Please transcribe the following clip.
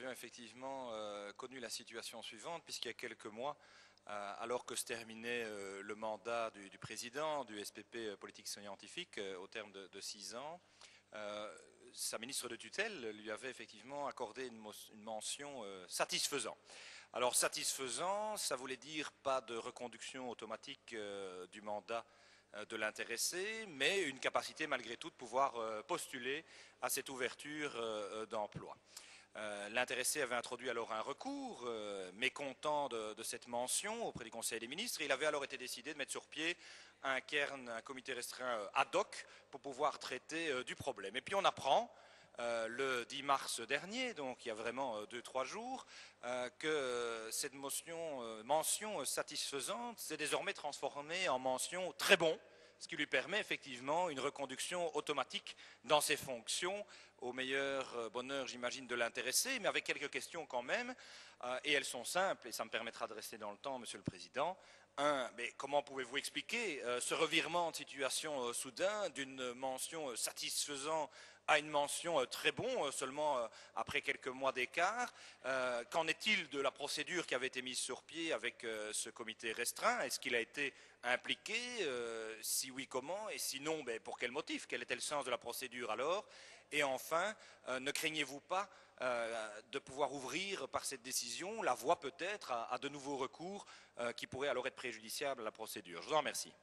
avions effectivement connu la situation suivante, puisqu'il y a quelques mois, alors que se terminait le mandat du président du SPP politique scientifique au terme de 6 ans, sa ministre de tutelle lui avait effectivement accordé une mention satisfaisant. Alors satisfaisant, ça voulait dire pas de reconduction automatique du mandat de l'intéressé, mais une capacité malgré tout de pouvoir postuler à cette ouverture d'emploi. L'intéressé avait introduit alors un recours, mécontent de cette mention auprès du Conseil des ministres. Il avait alors été décidé de mettre sur pied un comité restreint ad hoc pour pouvoir traiter du problème. Et puis on apprend le 10 mars dernier, donc il y a vraiment 2-3 jours, que cette mention satisfaisante s'est désormais transformée en mention très bon, ce qui lui permet effectivement une reconduction automatique dans ses fonctions, au meilleur bonheur, j'imagine, de l'intéressé, mais avec quelques questions quand même, et elles sont simples, et ça me permettra de rester dans le temps, Monsieur le Président. Mais comment pouvez-vous expliquer ce revirement de situation soudain d'une mention satisfaisant à une mention très bon, seulement après quelques mois d'écart? Qu'en est-il de la procédure qui avait été mise sur pied avec ce comité restreint? Est-ce qu'il a été impliqué? Si oui, comment? Et sinon, pour quel motif? Quel était le sens de la procédure alors? Et enfin, ne craignez-vous pas de pouvoir ouvrir par cette décision la voie peut-être à de nouveaux recours qui pourraient alors être préjudiciables à la procédure? Je vous en remercie.